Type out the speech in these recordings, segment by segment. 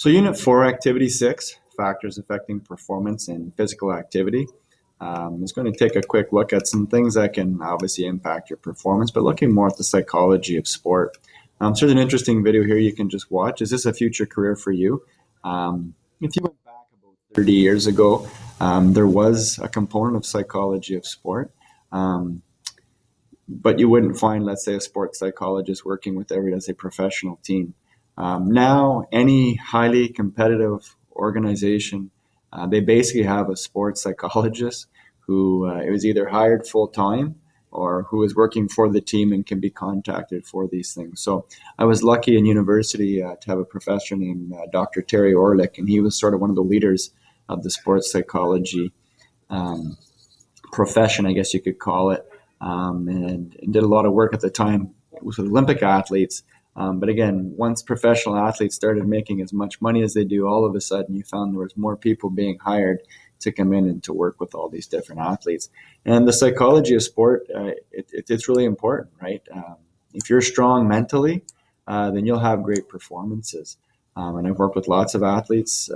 So Unit 4, Activity 6, Factors Affecting Performance in Physical Activity, is going to take a quick look at some things that can obviously impact your performance, but looking more at the psychology of sport. So there's an interesting video here you can just watch. Is this a future career for you? If you went back about 30 years ago, there was a component of psychology of sport. But you wouldn't find, let's say, a sports psychologist working with every, let's say, professional team. Now, any highly competitive organization, they basically have a sports psychologist who is either hired full time or who is working for the team and can be contacted for these things. So I was lucky in university to have a professor named Dr. Terry Orlick, and he was sort of one of the leaders of the sports psychology profession, I guess you could call it, and did a lot of work at the time with Olympic athletes. But again, once professional athletes started making as much money as they do, all of a sudden you found there was more people being hired to come in and to work with all these different athletes. And the psychology of sport, it's really important, right? If you're strong mentally, then you'll have great performances. And I've worked with lots of athletes.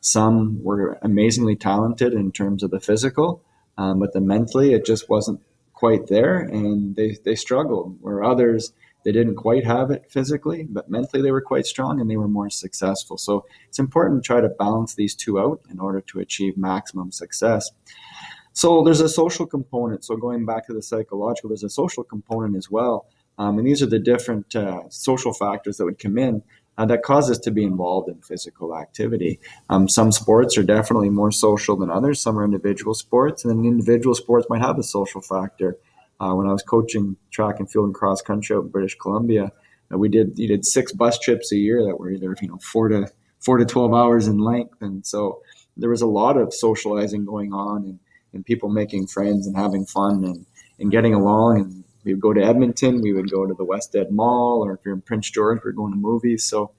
Some were amazingly talented in terms of the physical, but the mentally, it just wasn't quite there, and they struggled. Where others, they didn't quite have it physically, but mentally they were quite strong and they were more successful. So it's important to try to balance these two out in order to achieve maximum success. So there's a social component. So going back to the psychological, there's a social component as well. And these are the different social factors that would come in that cause us to be involved in physical activity. Some sports are definitely more social than others. Some are individual sports, and then individual sports might have a social factor. When I was coaching track and field and cross country out in British Columbia, you did 6 bus trips a year that were either 4 to 12 hours in length, and so there was a lot of socializing going on and people making friends and having fun and getting along. And we would go to Edmonton, we would go to the West End Mall, or if you're in Prince George, we're going to movies. So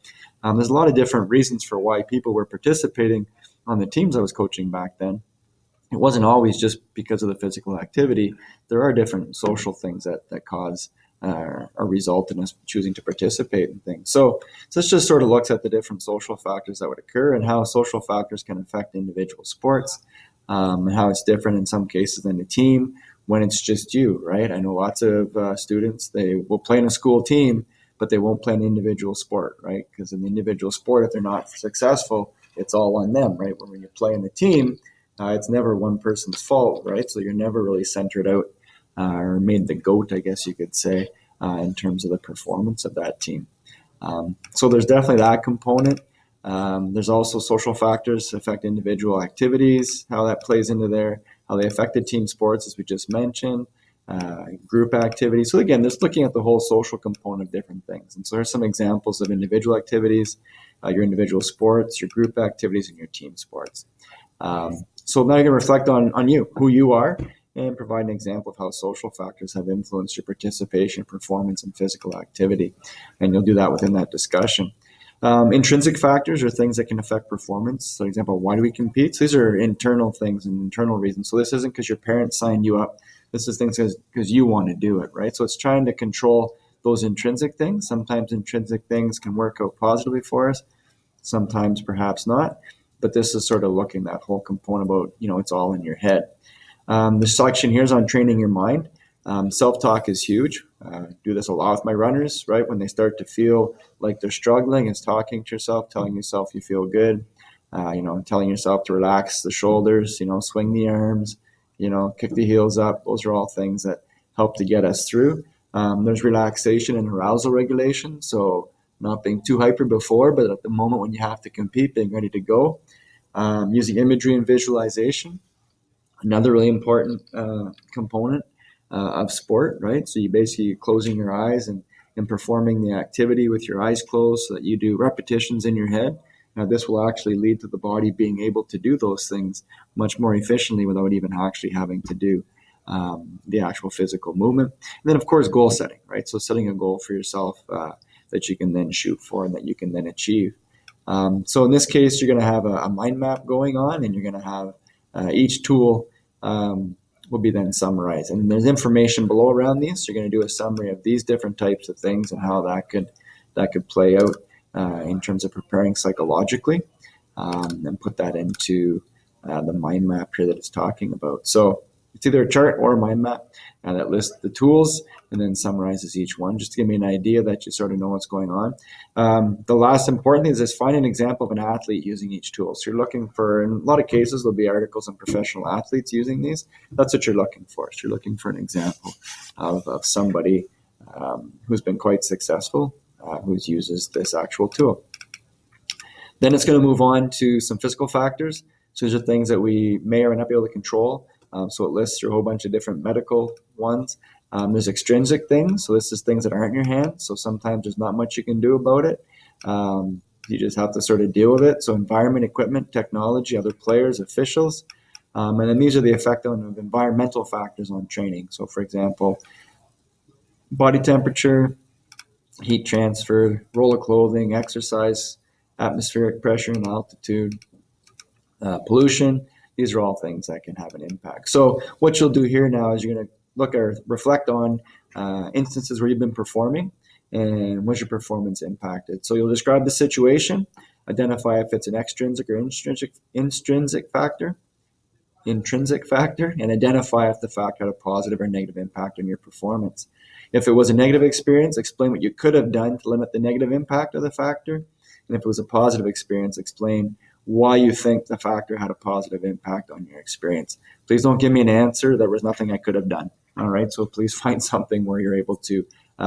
there's a lot of different reasons for why people were participating on the teams I was coaching back then. It wasn't always just because of the physical activity. There are different social things that cause or result in us choosing to participate in things. So this just sort of looks at the different social factors that would occur and how social factors can affect individual sports, and how it's different in some cases than a team when it's just you, right? I know lots of students, they will play in a school team, but they won't play an individual sport, right? Because in the individual sport, if they're not successful, it's all on them, right? When you play in a team, it's never one person's fault, right? So you're never really centered out or made the GOAT, I guess you could say, in terms of the performance of that team. So there's definitely that component. There's also social factors affect individual activities, how that plays into there, how they affected team sports, as we just mentioned, group activities. So again, just looking at the whole social component of different things. And so there's some examples of individual activities, your individual sports, your group activities, and your team sports. So now you can reflect on you, who you are, and provide an example of how social factors have influenced your participation, performance, and physical activity. And you'll do that within that discussion. Intrinsic factors are things that can affect performance. So, for example, why do we compete? So these are internal things and internal reasons. So this isn't because your parents signed you up. This is things because you want to do it, right? So it's trying to control those intrinsic things. Sometimes intrinsic things can work out positively for us. Sometimes perhaps not. But this is sort of looking that whole component about, it's all in your head. The section here is on training your mind. Self-talk is huge. Do this a lot with my runners, right? When they start to feel like they're struggling, it's talking to yourself, telling yourself you feel good, telling yourself to relax the shoulders, swing the arms, kick the heels up. Those are all things that help to get us through. There's relaxation and arousal regulation. So not being too hyper before, but at the moment when you have to compete, being ready to go. Using imagery and visualization, another really important component of sport, right? So you basically closing your eyes and performing the activity with your eyes closed so that you do repetitions in your head. Now, this will actually lead to the body being able to do those things much more efficiently without even actually having to do the actual physical movement. And then, of course, goal setting, right? So setting a goal for yourself that you can then shoot for and that you can then achieve. So in this case, you're going to have a mind map going on, and you're going to have each tool will be then summarized. And there's information below around these. So you're going to do a summary of these different types of things and how that could play out in terms of preparing psychologically, and put that into the mind map here that it's talking about. So it's either a chart or a mind map that lists the tools and then summarizes each one, just to give me an idea that you sort of know what's going on. The last important thing is just find an example of an athlete using each tool. So you're looking for, in a lot of cases, there'll be articles on professional athletes using these. That's what you're looking for. So you're looking for an example of somebody who's been quite successful, who uses this actual tool. Then it's going to move on to some physical factors. So these are things that we may or may not be able to control. So it lists a whole bunch of different medical ones. There's extrinsic things. So this is things that aren't in your hands. So sometimes there's not much you can do about it. You just have to sort of deal with it. So environment, equipment, technology, other players, officials. And then these are the effect of environmental factors on training. So for example, body temperature, heat transfer, roll of clothing, exercise, atmospheric pressure and altitude, pollution. These are all things that can have an impact. So what you'll do here now is you're going to look or reflect on instances where you've been performing and was your performance impacted. So you'll describe the situation, identify if it's an extrinsic or intrinsic factor, and identify if the factor had a positive or negative impact on your performance. If it was a negative experience, explain what you could have done to limit the negative impact of the factor. And if it was a positive experience, explain why you think the factor had a positive impact on your experience. Please don't give me an answer, there was nothing I could have done. All right, so please find something where you're able to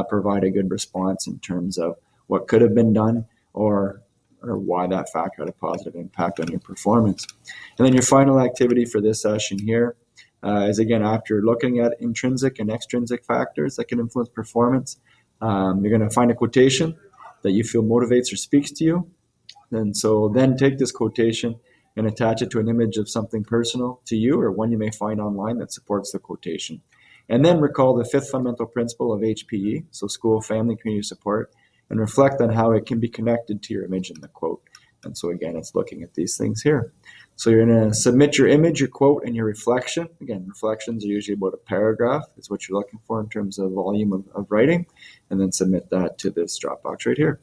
provide a good response in terms of what could have been done or why that factor had a positive impact on your performance. And then your final activity for this session here is, again, after looking at intrinsic and extrinsic factors that can influence performance, you're going to find a quotation that you feel motivates or speaks to you. And so then take this quotation and attach it to an image of something personal to you or one you may find online that supports the quotation. And then recall the fifth fundamental principle of HPE, so school, family, community support, and reflect on how it can be connected to your image in the quote. And so again, it's looking at these things here. So you're going to submit your image, your quote, and your reflection. Again, reflections are usually about a paragraph. Is what you're looking for in terms of volume of writing. And then submit that to this Dropbox right here.